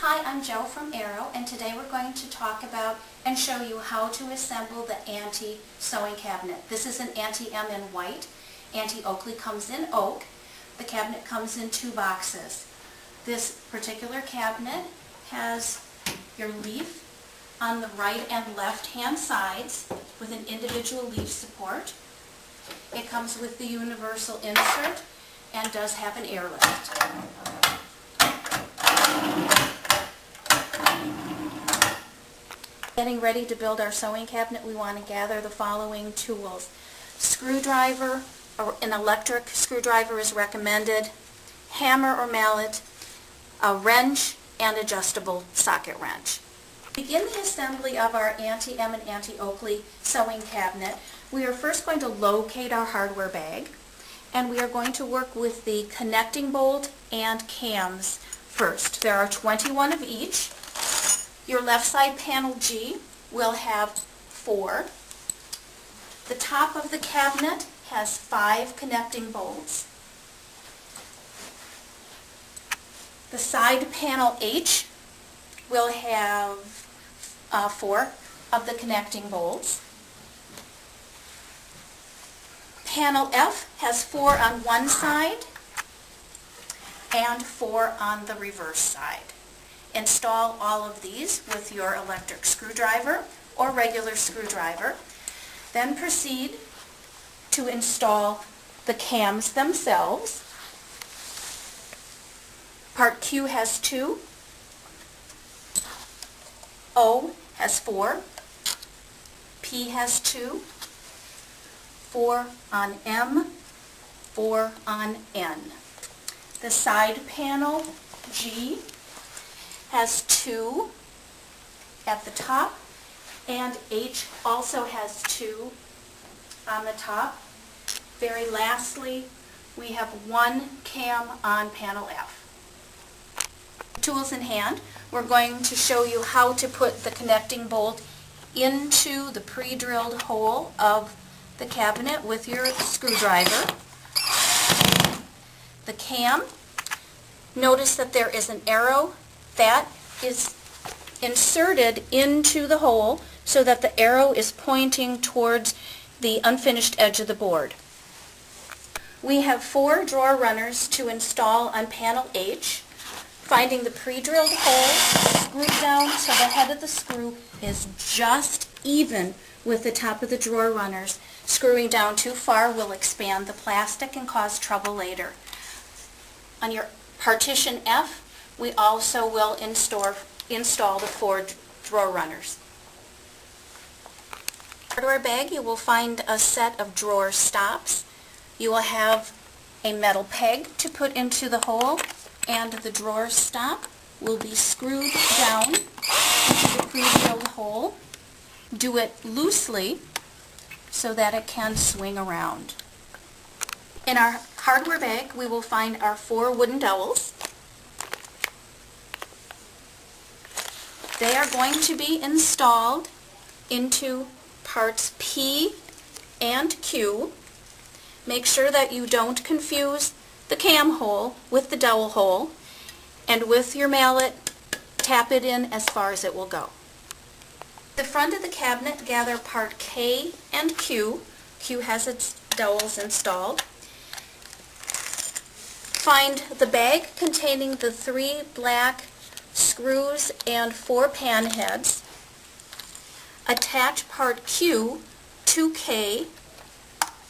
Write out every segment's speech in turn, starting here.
Hi, I'm Jo from Arrow, and today we're going to talk about and show you how to assemble the Auntie sewing cabinet. This is an Auntie M in white. Auntie Oakley comes in oak. The cabinet comes in 2 boxes. This particular cabinet has your leaf on the right and left hand sides with an individual leaf support. It comes with the universal insert and does have an air lift. Getting ready to build our sewing cabinet, we want to gather the following tools. Screwdriver, or an electric screwdriver is recommended, hammer or mallet, a wrench, and adjustable socket wrench. To begin the assembly of our Auntie M and Auntie Oakley sewing cabinet, we are first going to locate our hardware bag, and we are going to work with the connecting bolt and cams first. There are 21 of each. Your left side panel G will have 4. The top of the cabinet has 5 connecting bolts. The side panel H will have 4 of the connecting bolts. Panel F has 4 on one side and 4 on the reverse side. Install all of these with your electric screwdriver or regular screwdriver. Then proceed to install the cams themselves. Part Q has 2, O has 4, P has 2, 4 on M, 4 on N. The side panel G has 2 at the top, and H also has 2 on the top. Very lastly, we have 1 cam on panel F. Tools in hand, we're going to show you how to put the connecting bolt into the pre-drilled hole of the cabinet with your screwdriver. The cam, notice that there is an arrow that is inserted into the hole so that the arrow is pointing towards the unfinished edge of the board. We have 4 drawer runners to install on panel H. Finding the pre-drilled hole, screw down so the head of the screw is just even with the top of the drawer runners. Screwing down too far will expand the plastic and cause trouble later. On your partition F, we also will install the 4 drawer runners. In the hardware bag, you will find a set of drawer stops. You will have a metal peg to put into the hole, and the drawer stop will be screwed down into the pre-drilled hole. Do it loosely so that it can swing around. In our hardware bag, we will find our 4 wooden dowels. They are going to be installed into parts P and Q. Make sure that you don't confuse the cam hole with the dowel hole, and with your mallet, tap it in as far as it will go. The front of the cabinet, gather part K and Q. Q has its dowels installed. Find the bag containing the 3 black screws and 4 pan heads. Attach part Q to K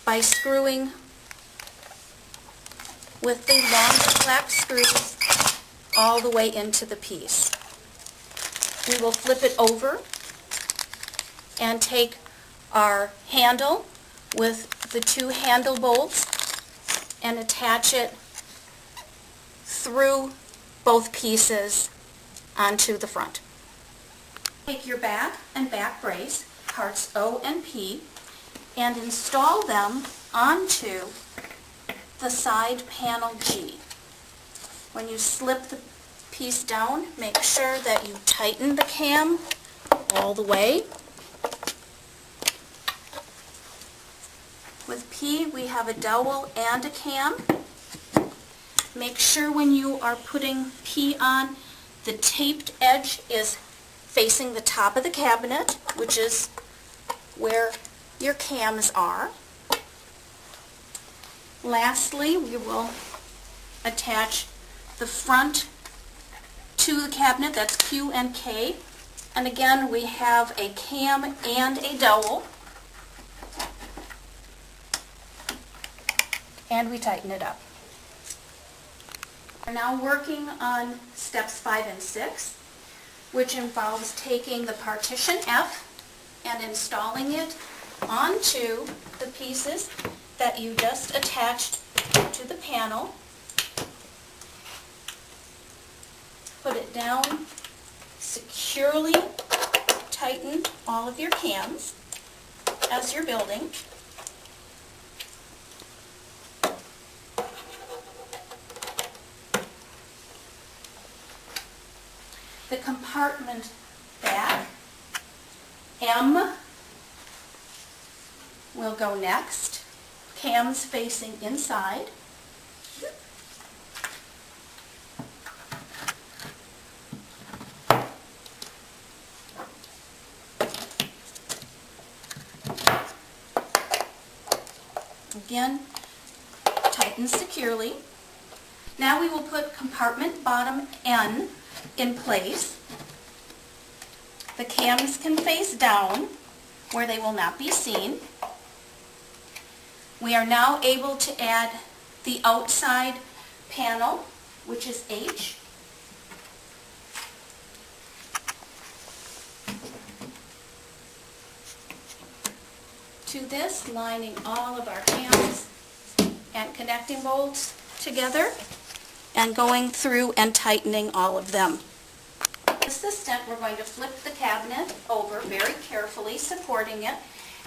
by screwing with the long black screws all the way into the piece. We will flip it over and take our handle with the 2 handle bolts and attach it through both pieces onto the front. Take your back and back brace, parts O and P, and install them onto the side panel G. When you slip the piece down, make sure that you tighten the cam all the way. With P, we have a dowel and a cam. Make sure when you are putting P on The taped edge is facing the top of the cabinet, which is where your cams are. Lastly, we will attach the front to the cabinet, that's Q and K. And again, we have a cam and a dowel. And we tighten it up. We're now working on steps 5 and 6, which involves taking the partition F and installing it onto the pieces that you just attached to the panel. Put it down, securely tighten all of your cams as you're building. The compartment back, M, will go next. Cams facing inside. Again, tighten securely. Now we will put compartment bottom N in place. The cams can face down where they will not be seen. We are now able to add the outside panel, which is H. To this, lining all of our cams and connecting bolts together and going through and tightening all of them. Assistant, we're going to flip the cabinet over very carefully, supporting it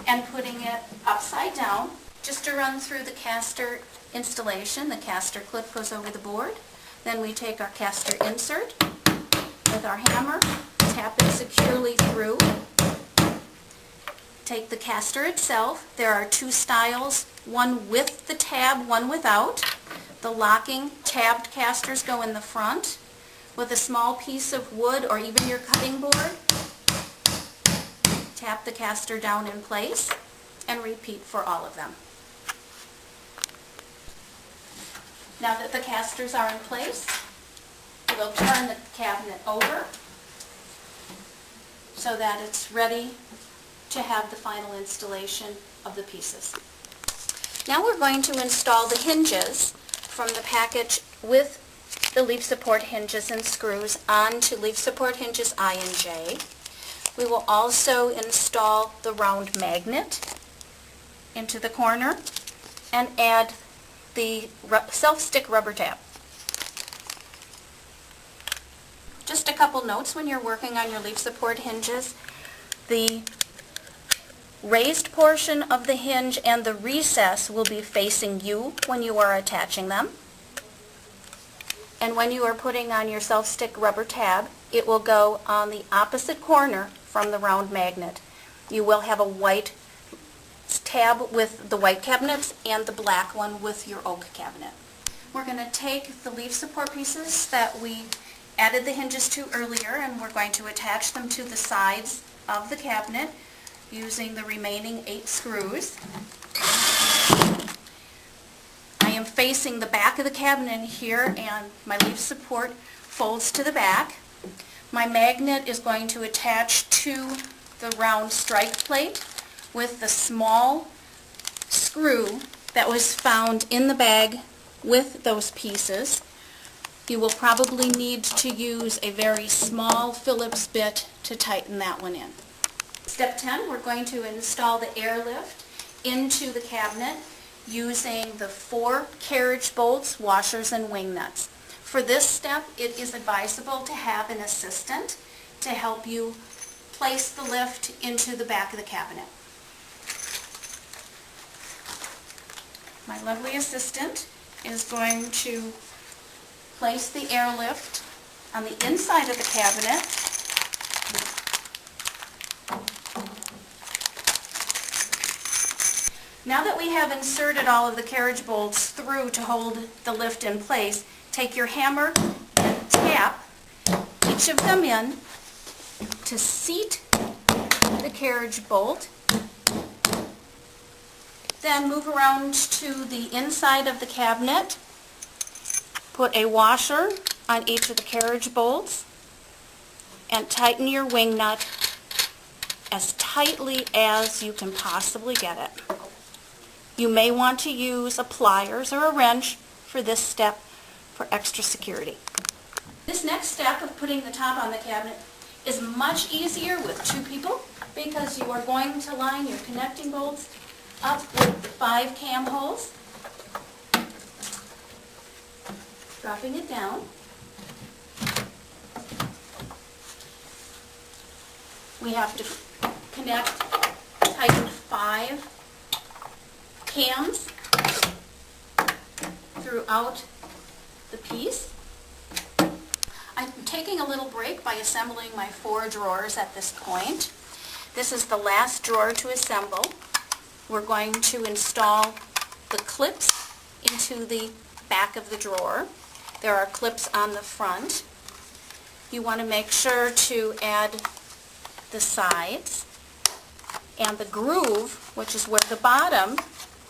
and putting it upside down. Just to run through the caster installation, the caster clip goes over the board. Then we take our caster insert with our hammer, tap it securely through. Take the caster itself. There are two styles, one with the tab, one without. The locking tabbed casters go in the front with a small piece of wood or even your cutting board. Tap the caster down in place and repeat for all of them. Now that the casters are in place, we'll turn the cabinet over so that it's ready to have the final installation of the pieces. Now we're going to install the hinges from the package with the leaf support hinges and screws onto leaf support hinges I and J. We will also install the round magnet into the corner and add the self-stick rubber tab. Just a couple notes when you're working on your leaf support hinges. The raised portion of the hinge and the recess will be facing you when you are attaching them. And when you are putting on your self-stick rubber tab, it will go on the opposite corner from the round magnet. You will have a white tab with the white cabinets and the black one with your oak cabinet. We're going to take the leaf support pieces that we added the hinges to earlier, and we're going to attach them to the sides of the cabinet using the remaining 8 screws. I am facing the back of the cabinet here, and my leaf support folds to the back. My magnet is going to attach to the round strike plate with the small screw that was found in the bag with those pieces. You will probably need to use a very small Phillips bit to tighten that one in. Step 10, we're going to install the airlift into the cabinet using the 4 carriage bolts, washers, and wing nuts. For this step, it is advisable to have an assistant to help you place the lift into the back of the cabinet. My lovely assistant is going to place the airlift on the inside of the cabinet. Now that we have inserted all of the carriage bolts through to hold the lift in place, take your hammer and tap each of them in to seat the carriage bolt. Then move around to the inside of the cabinet. Put a washer on each of the carriage bolts and tighten your wing nut as tightly as you can possibly get it. You may want to use a pliers or a wrench for this step for extra security. This next step of putting the top on the cabinet is much easier with two people because you are going to line your connecting bolts up with 5 cam holes, dropping it down. We have to tighten 5 cams throughout the piece. I'm taking a little break by assembling my 4 drawers at this point. This is the last drawer to assemble. We're going to install the clips into the back of the drawer. There are clips on the front. You want to make sure to add the sides, and the groove, which is where the bottom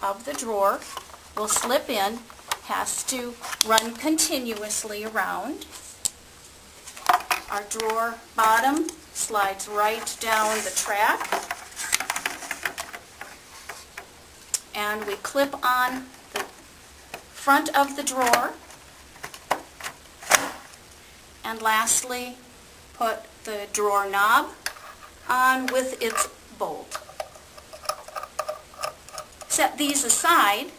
of the drawer will slip in, has to run continuously around. Our drawer bottom slides right down the track, and we clip on the front of the drawer, and lastly put the drawer knob on with its bolt. Set these aside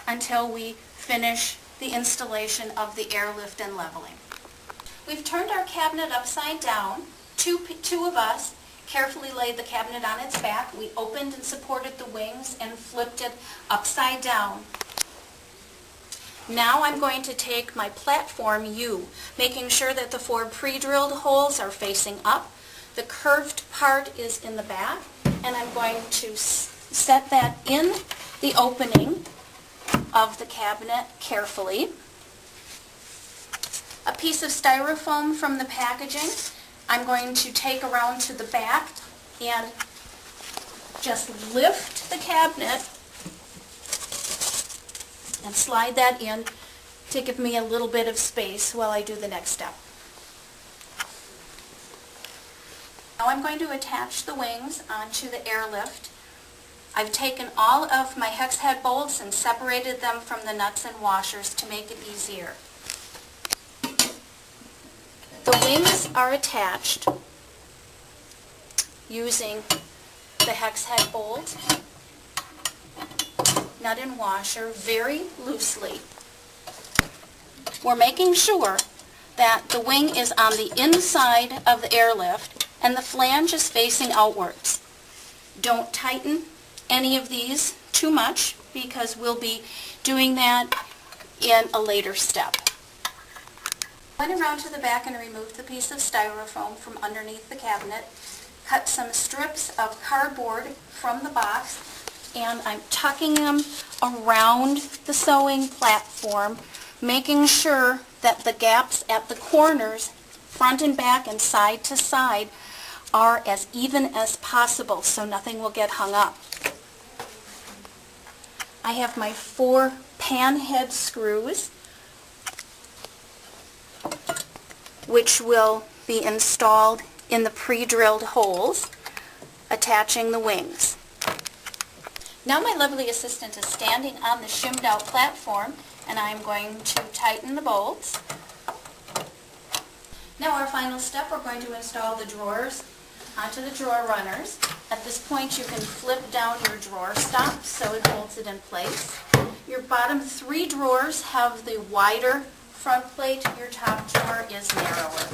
until we finish the installation of the airlift and leveling. We've turned our cabinet upside down. Two of us carefully laid the cabinet on its back. We opened and supported the wings and flipped it upside down. Now I'm going to take my platform U, making sure that the 4 pre-drilled holes are facing up. The curved part is in the back, and I'm going to set that in the opening of the cabinet carefully. A piece of styrofoam from the packaging I'm going to take around to the back and just lift the cabinet and slide that in to give me a little bit of space while I do the next step. Now I'm going to attach the wings onto the airlift. I've taken all of my hex head bolts and separated them from the nuts and washers to make it easier. The wings are attached using the hex head bolt, nut and washer very loosely. We're making sure that the wing is on the inside of the airlift and the flange is facing outwards. Don't tighten any of these too much because we'll be doing that in a later step. I went around to the back and removed the piece of styrofoam from underneath the cabinet, cut some strips of cardboard from the box, and I'm tucking them around the sewing platform, making sure that the gaps at the corners, front and back and side to side, are as even as possible so nothing will get hung up. I have my 4 pan head screws, which will be installed in the pre-drilled holes, attaching the wings. Now my lovely assistant is standing on the shimmed out platform, and I'm going to tighten the bolts. Now our final step, we're going to install the drawers onto the drawer runners. At this point you can flip down your drawer stop so it holds it in place. Your bottom 3 drawers have the wider front plate, your top drawer is narrower.